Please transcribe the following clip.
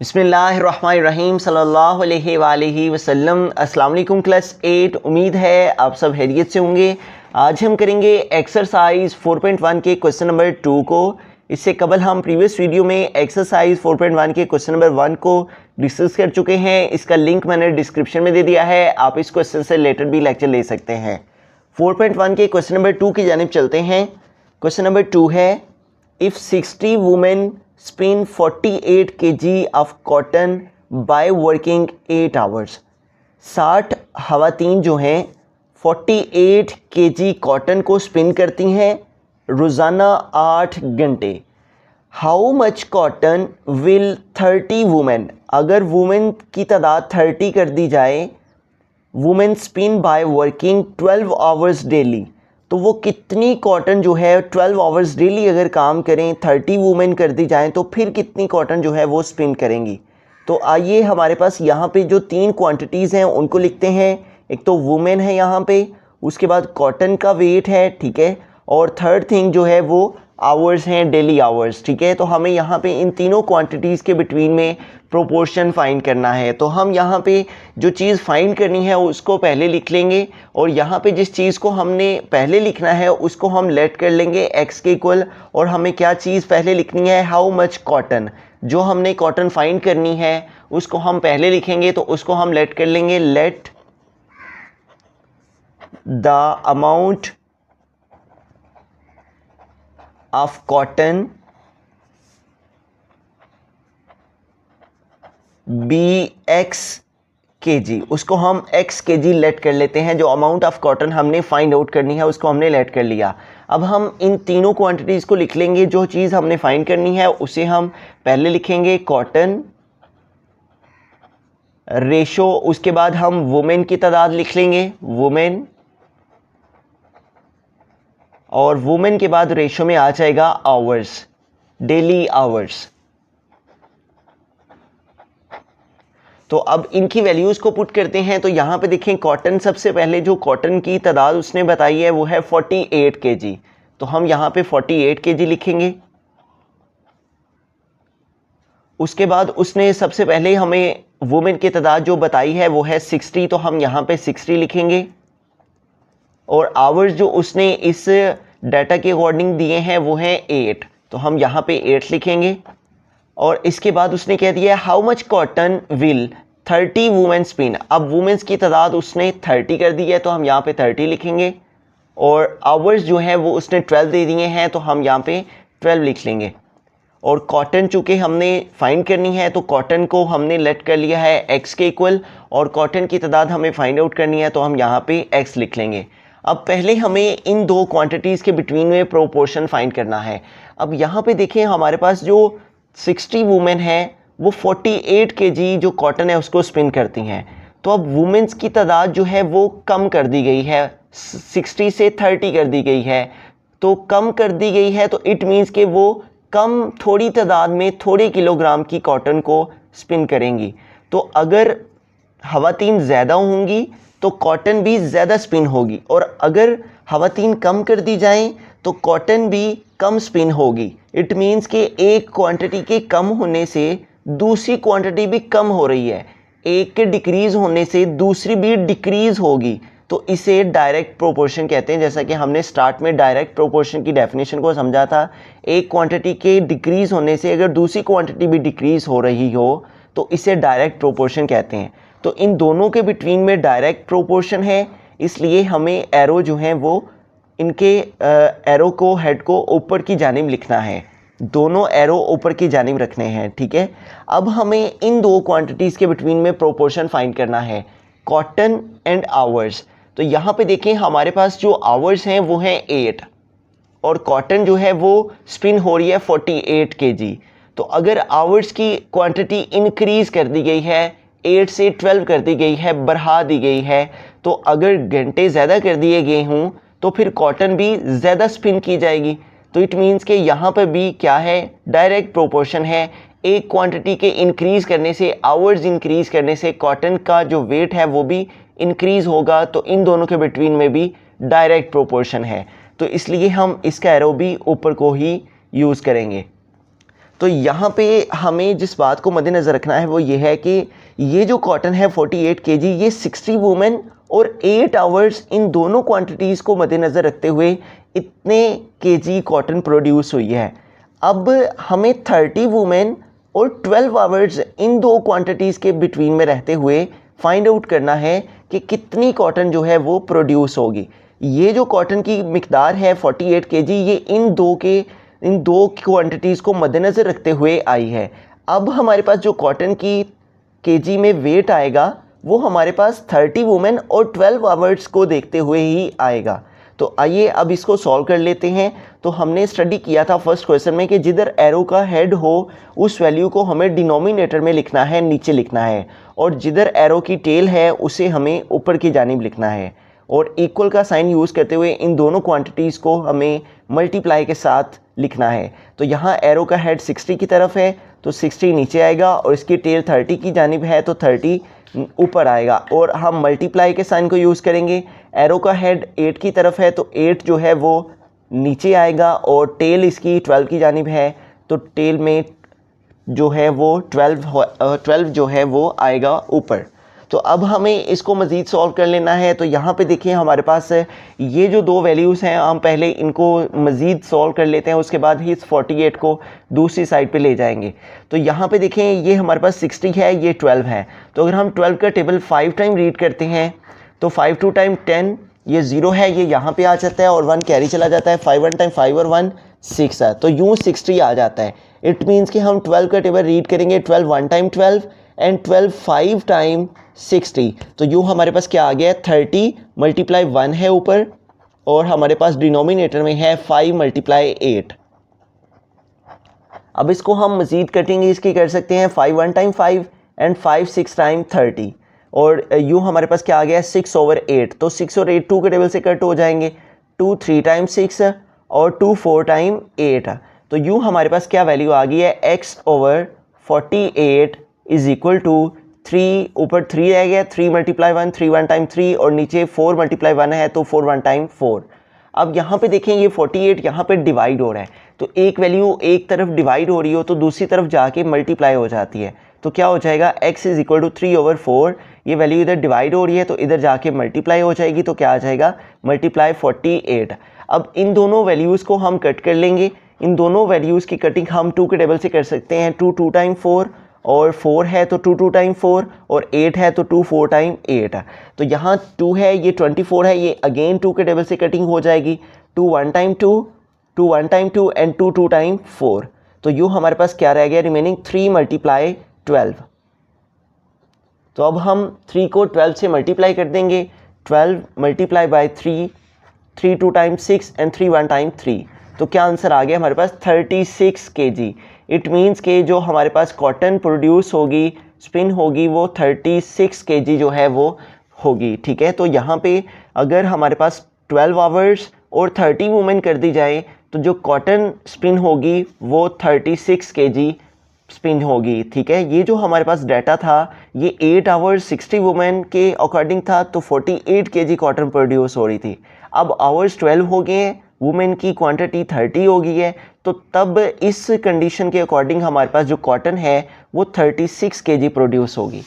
बिस्मिल्लाहिर्रहमानिर्रहीम सल्लल्लाहु अलैहि वसल्लम। अस्सलाम वालेकुम क्लास 8। उम्मीद है आप सब हैरियत से होंगे। आज हम करेंगे एक्सरसाइज 4.1 के क्वेश्चन नंबर 2 को। इससे कबल हम प्रीवियस वीडियो में एक्सरसाइज 4.1 के क्वेश्चन नंबर 1 को डिस्कस कर चुके हैं। इसका लिंक मैंने डिस्क्रिप्शन में दे दिया है, आप इस क्वेश्चन से रिलेटेड भी लेक्चर ले सकते हैं। 4.1 के क्वेश्चन नंबर 2 की जानिब चलते हैं। क्वेश्चन नंबर 2 है, if 60 women spin 48 kg of cotton by working 8 hours। 60 खवातीन जो हैं 48 kg कॉटन को स्पिन करती हैं रोज़ाना 8 घंटे। How much cotton will 30 women, अगर वुमेन की तादाद 30 कर दी जाए, women spin by working 12 hours daily, तो वो कितनी कॉटन जो है 12 आवर्स डेली अगर काम करें, 30 वुमेन कर दी जाएं, तो फिर कितनी कॉटन जो है वो स्पिन करेंगी। तो आइए हमारे पास यहाँ पे जो 3 क्वांटिटीज़ हैं उनको लिखते हैं। एक तो वुमेन है यहाँ पे, उसके बाद कॉटन का वेट है, ठीक है, और थर्ड थिंग जो है वो आवर्स हैं, डेली आवर्स, ठीक है। तो हमें यहाँ पे इन तीनों क्वांटिटीज़ के बिटवीन में प्रोपोर्शन फाइंड करना है। तो हम यहाँ पे जो चीज़ फाइंड करनी है उसको पहले लिख लेंगे, और यहाँ पे जिस चीज़ को हमने पहले लिखना है उसको हम लेट कर लेंगे x के इक्वल। और हमें क्या चीज़ पहले लिखनी है, हाउ मच कॉटन, जो हमने कॉटन फाइंड करनी है उसको हम पहले लिखेंगे, तो उसको हम लेट कर लेंगे, let the amount of cotton be x kg, उसको हम x kg लेट कर लेते हैं। जो अमाउंट ऑफ कॉटन हमने फाइंड आउट करनी है उसको हमने लेट कर लिया। अब हम इन तीनों क्वांटिटीज़ को लिख लेंगे। जो चीज़ हमने फाइंड करनी है उसे हम पहले लिखेंगे कॉटन रेशो, उसके बाद हम वुमेन की तादाद लिख लेंगे, वुमेन, और वुमेन के बाद रेशो में आ जाएगा आवर्स, डेली आवर्स। तो अब इनकी वैल्यूज़ को पुट करते हैं। तो यहाँ पे देखें, कॉटन सबसे पहले जो कॉटन की तादाद उसने बताई है वो है 48 kg, तो हम यहाँ पे 48 kg लिखेंगे। उसके बाद उसने सबसे पहले हमें वुमेन की तादाद जो बताई है वो है 60, तो हम यहाँ पे 60 लिखेंगे। और आवर्स जो उसने इस डाटा के अकॉर्डिंग दिए हैं वो हैं 8, तो हम यहाँ पे 8 लिखेंगे। और इसके बाद उसने कह दिया how much cotton will 30 women spin. अब वुमेन्स की तादाद उसने 30 कर दी है, तो हम यहाँ पे 30 लिखेंगे। और आवर्स जो है वो उसने 12 दे दिए हैं, तो हम यहाँ पे 12 लिख लेंगे। और कॉटन चूँकि हमने फाइंड करनी है तो कॉटन को हमने लेट कर लिया है x के इक्वल, और कॉटन की तादाद हमें फाइंड आउट करनी है, तो हम यहाँ पे x लिख लेंगे। अब पहले हमें इन दो क्वांटिटीज़ के बिटवीन में प्रोपोर्शन फाइंड करना है। अब यहाँ पे देखें, हमारे पास जो 60 वुमेन है वो 48 kg जो कॉटन है उसको स्पिन करती हैं। तो अब वुमेन्स की तादाद जो है वो कम कर दी गई है, 60 से 30 कर दी गई है। तो कम कर दी गई है तो इट मीन्स कि वो कम थोड़ी तादाद में थोड़े किलोग्राम की कॉटन को स्पिन करेंगी। तो अगर खवातीन ज़्यादा होंगी तो कॉटन भी ज़्यादा स्पिन होगी, और अगर खवातीन कम कर दी जाएं तो कॉटन भी कम स्पिन होगी। इट मीन्स कि एक क्वांटिटी के कम होने से दूसरी क्वांटिटी भी कम हो रही है, एक के डिक्रीज़ होने से दूसरी भी डिक्रीज़ होगी। तो इसे डायरेक्ट प्रोपोर्शन कहते हैं। जैसा कि हमने स्टार्ट में डायरेक्ट प्रोपोर्शन की डेफिनेशन को समझा था, एक क्वांटिटी के डिक्रीज़ होने से अगर दूसरी क्वांटिटी भी डिक्रीज़ हो रही हो तो इसे डायरेक्ट प्रोपोर्शन कहते हैं। तो इन दोनों के बिटवीन में डायरेक्ट प्रोपोर्शन है, इसलिए हमें एरो जो हैं वो इनके एरो को, हेड को ऊपर की जानिब लिखना है। दोनों एरो ऊपर की जानिब रखने हैं, ठीक है। अब हमें इन दो क्वांटिटीज़ के बिटवीन में प्रोपोर्शन फाइंड करना है, कॉटन एंड आवर्स। तो यहाँ पे देखें, हमारे पास जो आवर्स हैं वो हैं 8, और कॉटन जो है वो स्पिन हो रही है 48 kg। तो अगर आवर्स की क्वांटिटी इंक्रीज़ कर दी गई है, 8 से 12 कर दी गई है, बढ़ा दी गई है, तो अगर घंटे ज़्यादा कर दिए गए हों तो फिर कॉटन भी ज़्यादा स्पिन की जाएगी। तो इट मीन्स कि यहाँ पर भी क्या है, डायरेक्ट प्रोपोर्शन है। एक क्वांटिटी के इंक्रीज़ करने से, आवर्स इंक्रीज़ करने से कॉटन का जो वेट है वो भी इंक्रीज़ होगा। तो इन दोनों के बिटवीन में भी डायरेक्ट प्रोपोर्शन है, तो इसलिए हम इसका एरो भी ऊपर को ही यूज़ करेंगे। तो यहाँ पे हमें जिस बात को मद्देनज़र रखना है वो ये है कि ये जो कॉटन है 48 kg, ये 60 वुमेन और 8 आवर्स इन दोनों क्वांटिटीज़ को मद्देनज़र रखते हुए इतने kg कॉटन प्रोड्यूस हुई है। अब हमें 30 वुमेन और 12 आवर्स इन दो क्वांटिटीज़ के बिटवीन में रहते हुए फाइंड आउट करना है कि कितनी कॉटन जो है वो प्रोड्यूस होगी। ये जो कॉटन की मिकदार है 48 kg, ये इन दो क्वांटिटीज़ को मद्देनज़र रखते हुए आई है। अब हमारे पास जो कॉटन की केजी में वेट आएगा वो हमारे पास 30 वुमेन और 12 आवर्स को देखते हुए ही आएगा। तो आइए अब इसको सॉल्व कर लेते हैं। तो हमने स्टडी किया था फर्स्ट क्वेश्चन में कि जिधर एरो का हेड हो उस वैल्यू को हमें डिनोमिनेटर में लिखना है, नीचे लिखना है, और जिधर एरो की टेल है उसे हमें ऊपर की जानिब लिखना है, और इक्वल का साइन यूज़ करते हुए इन दोनों क्वांटिटीज़ को हमें मल्टीप्लाई के साथ लिखना है। तो यहाँ एरो का हेड 60 की तरफ है तो 60 नीचे आएगा, और इसकी टेल 30 की जानिब है तो 30 ऊपर आएगा, और हम मल्टीप्लाई के साइन को यूज़ करेंगे। एरो का हेड 8 की तरफ है तो 8 जो है वो नीचे आएगा, और टेल इसकी 12 की जानिब है तो टेल में जो है वो 12 जो है वो आएगा ऊपर। तो अब हमें इसको मज़ीद सॉल्व कर लेना है। तो यहाँ पे देखिए हमारे पास ये जो दो वैल्यूज़ हैं, हम पहले इनको मज़ीद सॉल्व कर लेते हैं, उसके बाद ही इस 48 को दूसरी साइड पे ले जाएंगे। तो यहाँ पे देखें ये हमारे पास 60 है, ये 12 है। तो अगर हम 12 का टेबल 5 टाइम रीड करते हैं तो 5 2 टाइम 10, ये 0 है, ये यहाँ पर आ जाता है और 1 कैरी चला जाता है। 5 1 टाइम 5 और 1 6 है, तो यूँ 60 आ जाता है। इट मीन्स कि हम 12 का टेबल रीड करेंगे 12 1 टाइम 12 एंड 12 5 टाइम 60। तो यूँ हमारे पास क्या आ गया है, 30 मल्टीप्लाई 1 है ऊपर, और हमारे पास डिनोमिनेटर में है 5 मल्टीप्लाई 8। अब इसको हम मज़ीद कटिंग इसकी कर सकते हैं, 5 1 टाइम 5 एंड 5 6 टाइम 30, और यूँ हमारे पास क्या आ गया है 6 ओवर 8। तो 6 और 8 2 के टेबल से कट हो जाएंगे, 2 3 टाइम 6 और 2 4 टाइम 8। तो यूँ हमारे पास क्या वैल्यू आ गई है, x over 48 is equal to 3, ऊपर 3 रह गया, 3 मल्टीप्लाई 1 3 1 टाइम 3, और नीचे 4 मल्टीप्लाई 1 है तो 4 1 टाइम 4। अब यहाँ पे देखें ये 48 यहाँ पे डिवाइड हो रहा है, तो एक वैल्यू एक तरफ डिवाइड हो रही हो तो दूसरी तरफ जाके मल्टीप्लाई हो जाती है। तो क्या हो जाएगा, x is equal to 3 over 4, ये वैल्यू इधर डिवाइड हो रही है तो इधर जाके मल्टीप्लाई हो जाएगी, तो क्या आ जाएगा मल्टीप्लाई 48। अब इन दोनों वैल्यूज़ को हम कट कर लेंगे। इन दोनों वैल्यूज़ की कटिंग हम 2 के टेबल से कर सकते हैं। 2 2 टाइम 4, और 4 है तो 2 2 टाइम 4, और 8 है तो 2 4 टाइम 8। तो यहाँ 2 है, ये 24 है, ये अगेन 2 के टेबल से कटिंग हो जाएगी। 2 1 टाइम 2, 2 1 टाइम 2 एंड 2 2 टाइम 4। तो यूँ हमारे पास क्या रह गया रिमेनिंग, 3 मल्टीप्लाई 12। तो अब हम 3 को 12 से मल्टीप्लाई कर देंगे, 12 multiply by 3, 3 2 time 6 and 3 1 time 3। तो क्या आंसर आ गया हमारे पास 36 kg। इट मीन्स के जो हमारे पास कॉटन प्रोड्यूस होगी, स्पिन होगी, वो 36 kg जो है वो होगी। ठीक है, तो यहाँ पे अगर हमारे पास 12 आवर्स और 30 वुमेन कर दी जाए तो जो कॉटन स्पिन होगी वो 36 kg स्पिन होगी। ठीक है, ये जो हमारे पास डाटा था ये 8 आवर्स 60 वुमेन के अकॉर्डिंग था, तो 48 kg कॉटन प्रोड्यूस हो रही थी। अब आवर्स 12 हो गए हैं, वुमेन की क्वांटिटी 30 हो गई है, तो तब इस कंडीशन के अकॉर्डिंग हमारे पास जो कॉटन है वो 36 kg प्रोड्यूस होगी।